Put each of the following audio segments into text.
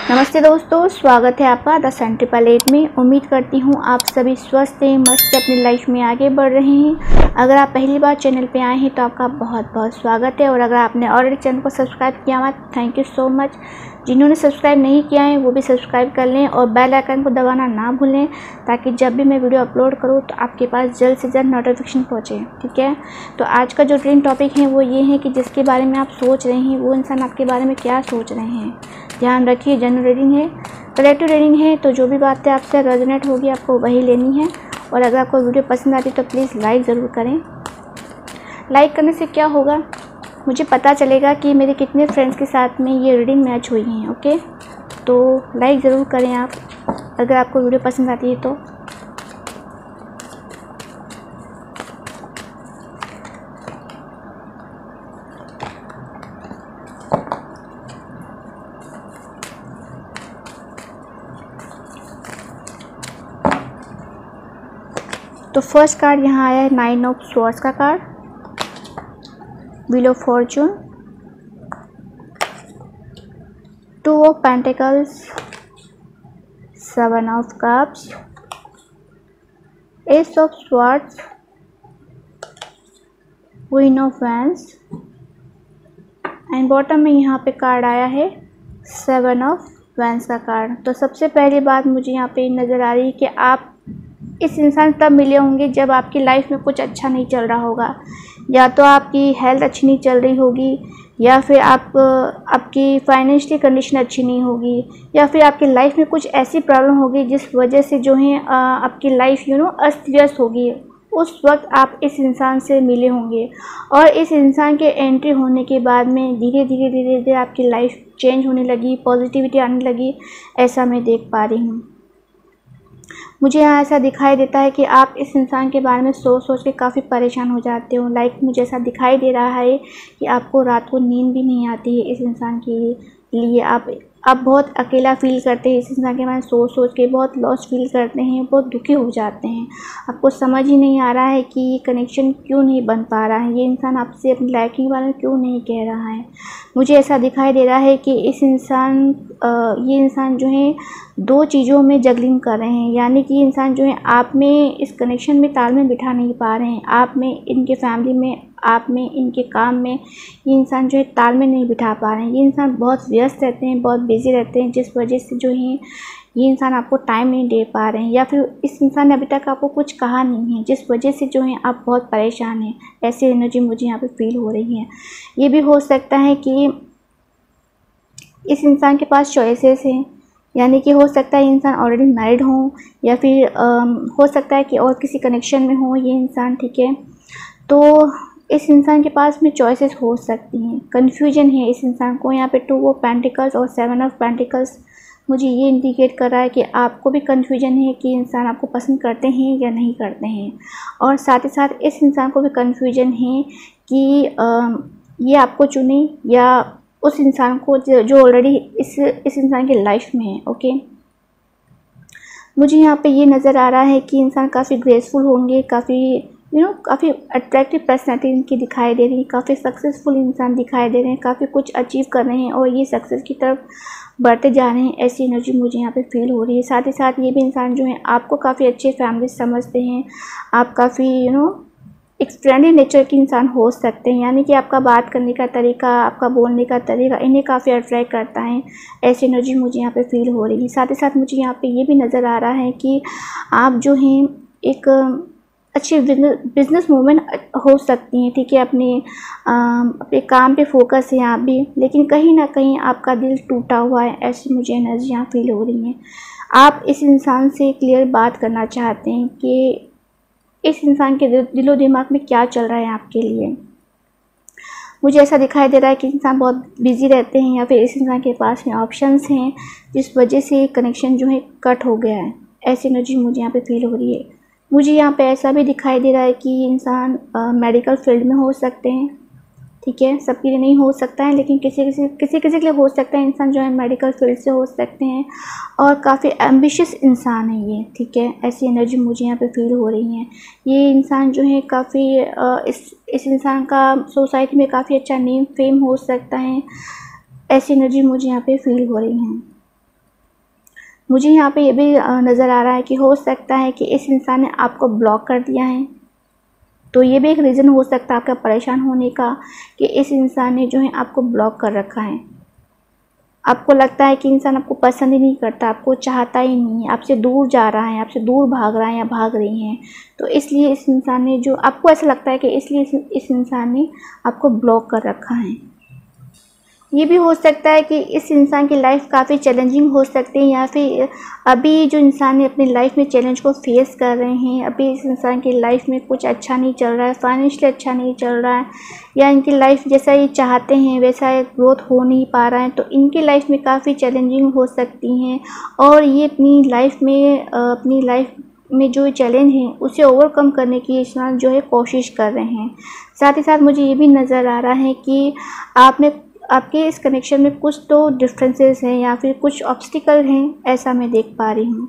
नमस्ते दोस्तों, स्वागत है आपका द 788 में। उम्मीद करती हूँ आप सभी स्वस्थ हैं, मस्त अपनी लाइफ में आगे बढ़ रहे हैं। अगर आप पहली बार चैनल पे आए हैं तो आपका बहुत बहुत स्वागत है, और अगर आपने ऑलरेडी चैनल को सब्सक्राइब किया हुआ थैंक यू सो मच। जिन्होंने सब्सक्राइब नहीं किया है वो भी सब्सक्राइब कर लें और बेल आइकन को दबाना ना भूलें, ताकि जब भी मैं वीडियो अपलोड करूँ तो आपके पास जल्द से जल्द नोटिफिकेशन पहुँचे। ठीक है, तो आज का जो रीडिंग टॉपिक है वो ये है कि जिसके बारे में आप सोच रहे हैं वो इंसान आपके बारे में क्या सोच रहे हैं। ध्यान रखिए, जनरल रीडिंग है, कलेक्टिव रीडिंग है, तो जो भी बातें आपसे रेजोनेट होगी आपको वही लेनी है। और अगर आपको वीडियो पसंद आती है तो प्लीज़ लाइक ज़रूर करें। लाइक करने से क्या होगा, मुझे पता चलेगा कि मेरे कितने फ्रेंड्स के साथ में ये रीडिंग मैच हुई हैं। ओके, तो लाइक ज़रूर करें आप अगर आपको वीडियो पसंद आती है तो। तो फर्स्ट कार्ड यहाँ आया है 9 ऑफ स्वॉर्ड्स का card, wheel of Fortune, 2 of pentacles, 7 of cups, S of swords, queen of wands and bottom में यहाँ पे कार्ड आया है 7 ऑफ वैंड्स का कार्ड। तो सबसे पहली बात मुझे यहाँ पे नज़र आ रही है कि आप इस इंसान तब मिले होंगे जब आपकी लाइफ में कुछ अच्छा नहीं चल रहा होगा, या तो आपकी हेल्थ अच्छी नहीं चल रही होगी, या फिर आपकी फाइनेंशियली कंडीशन अच्छी नहीं होगी, या फिर आपकी लाइफ में कुछ ऐसी प्रॉब्लम होगी जिस वजह से जो है आपकी लाइफ अस्त व्यस्त होगी। उस वक्त आप इस इंसान से मिले होंगे, और इस इंसान के एंट्री होने के बाद में धीरे धीरे आपकी लाइफ चेंज होने लगी, पॉजिटिविटी आने लगी, ऐसा मैं देख पा रही हूँ। मुझे यहाँ ऐसा दिखाई देता है कि आप इस इंसान के बारे में सोच के काफ़ी परेशान हो जाते हो। मुझे ऐसा दिखाई दे रहा है कि आपको रात को नींद भी नहीं आती है इस इंसान के लिए। आप बहुत अकेला फील करते हैं, इस इंसान के बारे में सोच के बहुत लॉस फील करते हैं, बहुत दुखी हो जाते हैं। आपको समझ ही नहीं आ रहा है कि ये कनेक्शन क्यों नहीं बन पा रहा है, ये इंसान आपसे अपनी लाइफ के बारे में क्यों नहीं कह रहा है। मुझे ऐसा दिखाई दे रहा है कि ये इंसान जो है दो चीज़ों में जगलिंग कर रहे हैं, यानी कि इंसान जो है आप में इस कनेक्शन में तालमेल बिठा नहीं पा रहे हैं। आप में, इनके फैमिली में, आप में, इनके काम में ये इंसान जो है तालमेल नहीं बिठा पा रहे हैं। ये इंसान बहुत व्यस्त रहते हैं, बहुत बिजी रहते हैं, जिस वजह से जो है ये इंसान आपको टाइम नहीं दे पा रहे हैं, या फिर इस इंसान ने अभी तक आपको कुछ कहा नहीं है, जिस वजह से जो है आप बहुत परेशान हैं। ऐसी एनर्जी मुझे यहाँ पे फील हो रही है। ये भी हो सकता है कि इस इंसान के पास चॉइसेस हैं, यानी कि हो सकता है इंसान ऑलरेडी मैरिड हो, या फिर हो सकता है कि और किसी कनेक्शन में हो ये इंसान। ठीक है, तो इस इंसान के पास में चॉइसेस हो सकती हैं, कन्फ्यूजन है इस इंसान को। यहाँ पे 2 ऑफ पेंटिकल्स और 7 ऑफ पेंटिकल्स मुझे ये इंडिकेट कर रहा है कि आपको भी कन्फ्यूजन है कि इंसान आपको पसंद करते हैं या नहीं करते हैं, और साथ ही साथ इस इंसान को भी कन्फ्यूजन है कि ये आपको चुने या उस इंसान को जो ऑलरेडी इस इंसान की लाइफ में है। ओके, मुझे यहाँ पे ये नज़र आ रहा है कि इंसान काफ़ी ग्रेसफुल होंगे, काफ़ी काफ़ी अट्रैक्टिव पर्सनैलिटी इनकी दिखाई दे रही है, काफ़ी सक्सेसफुल इंसान दिखाई दे रहे हैं, काफ़ी कुछ अचीव कर रहे हैं और ये सक्सेस की तरफ बढ़ते जा रहे हैं। ऐसी एनर्जी मुझे यहाँ पे फील हो रही है। साथ ही साथ ये भी इंसान जो है आपको काफ़ी अच्छे फैमिली समझते हैं, आप काफ़ी एक फ्रेंडली नेचर के इंसान हो सकते हैं, यानी कि आपका बात करने का तरीका, आपका बोलने का तरीका इन्हें काफ़ी अट्रैक्ट करता है। ऐसी एनर्जी मुझे यहाँ पे फील हो रही है। साथ ही साथ मुझे यहाँ पे ये भी नज़र आ रहा है कि आप जो हैं एक अच्छी बिजनेस वूमेन हो सकती हैं। ठीक है, अपने काम पे फोकस है आप भी, लेकिन कहीं ना कहीं आपका दिल टूटा हुआ है। ऐसी मुझे एनर्जी यहाँ फील हो रही है। आप इस इंसान से क्लियर बात करना चाहते हैं कि इस इंसान के दिलो दिमाग में क्या चल रहा है आपके लिए। मुझे ऐसा दिखाई दे रहा है कि इंसान बहुत बिजी रहते हैं, या फिर इस इंसान के पास में ऑप्शंस हैं जिस वजह से कनेक्शन जो है कट हो गया है। ऐसी एनर्जी मुझे यहाँ पे फील हो रही है। मुझे यहाँ पे ऐसा भी दिखाई दे रहा है कि इंसान मेडिकल फील्ड में हो सकते हैं। ठीक है, सबके लिए नहीं हो सकता है, लेकिन किसी के लिए हो सकता है। इंसान जो है मेडिकल फील्ड से हो सकते हैं और काफ़ी एम्बिशियस इंसान है ये। ठीक है, ऐसी एनर्जी मुझे यहाँ पे फील हो रही है। ये इंसान जो है काफ़ी इस इंसान का सोसाइटी में काफ़ी अच्छा नेम फेम हो सकता है। ऐसी एनर्जी मुझे यहाँ पे फील हो रही है। मुझे यहाँ पे ये भी नज़र आ रहा है कि हो सकता है कि इस इंसान ने आपको ब्लॉक कर दिया है। तो ये भी एक रीज़न हो सकता है आपका परेशान होने का कि इस इंसान ने जो है आपको ब्लॉक कर रखा है। आपको लगता है कि इंसान आपको पसंद ही नहीं करता, आपको चाहता ही नहीं है, आपसे दूर जा रहा है, आपसे दूर भाग रहा है या भाग रही हैं। तो इसलिए इस इंसान ने जो आपको ऐसा लगता है कि इसलिए इस इंसान ने आपको ब्लॉक कर रखा है। ये भी हो सकता है कि इस इंसान की लाइफ काफ़ी चैलेंजिंग हो सकती है, या फिर अभी जो इंसान ने अपनी लाइफ में चैलेंज को फेस कर रहे हैं, अभी इस इंसान की लाइफ में कुछ अच्छा नहीं चल रहा है, फाइनेंशियली अच्छा नहीं चल रहा है, या इनकी लाइफ जैसा ये चाहते हैं वैसा ग्रोथ हो नहीं पा रहा है। तो इनकी लाइफ में काफ़ी चैलेंजिंग हो सकती हैं और ये अपनी लाइफ में जो चैलेंज हैं उसे ओवरकम करने की इंसान जो है कोशिश कर रहे हैं। साथ ही साथ मुझे ये भी नज़र आ रहा है कि आपके इस कनेक्शन में कुछ तो डिफरेंसेस हैं या फिर कुछ ऑब्स्टिकल हैं, ऐसा मैं देख पा रही हूँ।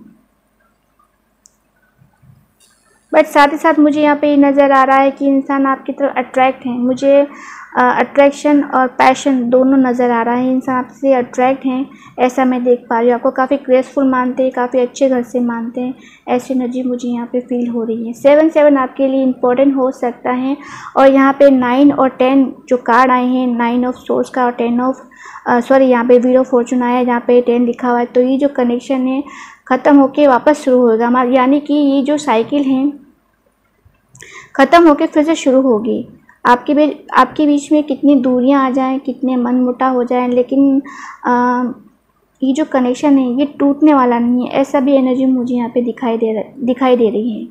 बट साथ ही साथ मुझे यहाँ पे ये नज़र आ रहा है कि इंसान आपकी तरफ अट्रैक्ट है। मुझे अट्रैक्शन और पैशन दोनों नज़र आ रहा है। इंसान आपसे अट्रैक्ट हैं, ऐसा मैं देख पा रही हूँ। आपको काफ़ी ग्रेसफुल मानते हैं, काफ़ी अच्छे घर से मानते हैं, ऐसी एनर्जी मुझे यहाँ पे फील हो रही है। 7 आपके लिए इम्पोर्टेंट हो सकता है। और यहाँ पे 9 और 10 जो कार्ड आए हैं, 9 ऑफ सोर्स का और 10 ऑफ यहाँ पे व्हील ऑफ फॉर्चून आया है, जहाँ पे 10 लिखा हुआ है। तो ये जो कनेक्शन है ख़त्म होके वापस शुरू होगा हमारा, यानी कि ये जो साइकिल है ख़त्म होके फिर से शुरू होगी। आपके बीच में कितनी दूरियां आ जाएं, कितने मनमुटाव हो जाएं, लेकिन ये जो कनेक्शन है ये टूटने वाला नहीं है, ऐसा भी एनर्जी मुझे यहाँ पे दिखाई दे रही है।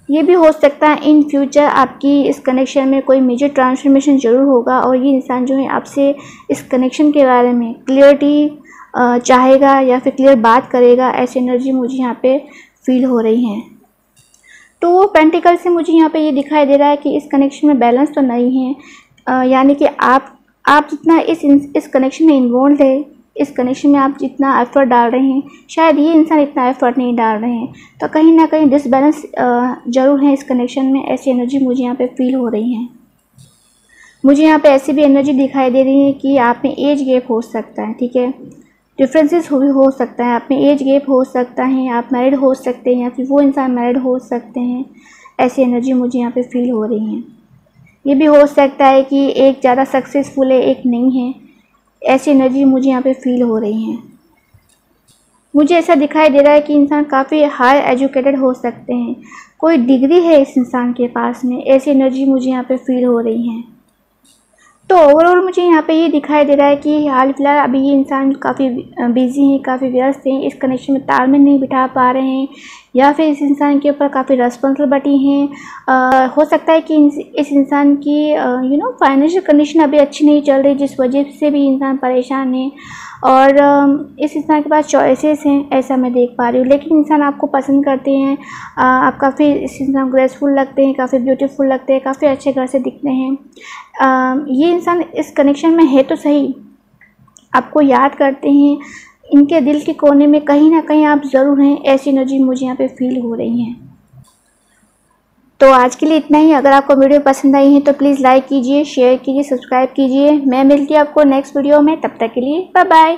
ये भी हो सकता है इन फ्यूचर आपकी इस कनेक्शन में कोई मेजर ट्रांसफॉर्मेशन ज़रूर होगा और ये इंसान जो है आपसे इस कनेक्शन के बारे में क्लियरिटी चाहेगा या फिर क्लियर बात करेगा, ऐसी एनर्जी मुझे यहाँ पे फील हो रही है। तो पेंटिकल से मुझे यहाँ पे ये दिखाई दे रहा है कि इस कनेक्शन में बैलेंस तो नहीं है, यानी कि आप जितना इस कनेक्शन में इन्वॉल्व है, इस कनेक्शन में आप जितना एफर्ट डाल रहे हैं, शायद ये इंसान इतना एफर्ट नहीं डाल रहे हैं। तो कहीं ना कहीं डिसबैलेंस ज़रूर है इस कनेक्शन में, ऐसी एनर्जी मुझे यहाँ पे फील हो रही है। मुझे यहाँ पे ऐसी भी एनर्जी दिखाई दे रही है कि आप में एज गैप हो सकता है, ठीक है, डिफरेंसेस हो सकता है, आप में एज गैप हो सकता है, आप मैरिड हो सकते हैं या फिर वो इंसान मैरिड हो सकते हैं, ऐसी एनर्जी मुझे यहाँ पे फील हो रही है। ये भी हो सकता है कि एक ज़्यादा सक्सेसफुल है, एक नहीं है, ऐसी एनर्जी मुझे यहाँ पे फील हो रही है। मुझे ऐसा दिखाई दे रहा है कि इंसान काफ़ी हाई एजुकेटेड हो सकते हैं, कोई डिग्री है इस इंसान के पास में, ऐसी एनर्जी मुझे यहाँ पे फील हो रही है। तो ओवरऑल मुझे यहाँ पे ये दिखाई दे रहा है कि हाल फिलहाल अभी ये इंसान काफ़ी बिजी हैं, काफ़ी व्यस्त हैं, इस कनेक्शन में तालमेल नहीं बिठा पा रहे हैं, या फिर इस इंसान के ऊपर काफ़ी रिस्पॉन्सिबिलिटी हैं। हो सकता है कि इस इंसान की फाइनेंशियल कंडीशन अभी अच्छी नहीं चल रही, जिस वजह से भी इंसान परेशान है और इस इंसान के पास चॉइसेस हैं, ऐसा मैं देख पा रही हूँ। लेकिन इंसान आपको पसंद करते हैं, आप काफ़ी इस इंसान ग्रेसफुल लगते हैं, काफ़ी ब्यूटीफुल लगते हैं, काफ़ी अच्छे घर से दिखते हैं। ये इंसान इस कनेक्शन में है तो सही, आपको याद करते हैं, इनके दिल के कोने में कहीं ना कहीं आप ज़रूर हैं, ऐसी एनर्जी मुझे यहाँ पे फील हो रही है। तो आज के लिए इतना ही। अगर आपको वीडियो पसंद आई है तो प्लीज़ लाइक कीजिए, शेयर कीजिए, सब्सक्राइब कीजिए। मैं मिलती हूँ आपको नेक्स्ट वीडियो में, तब तक के लिए बाय बाय।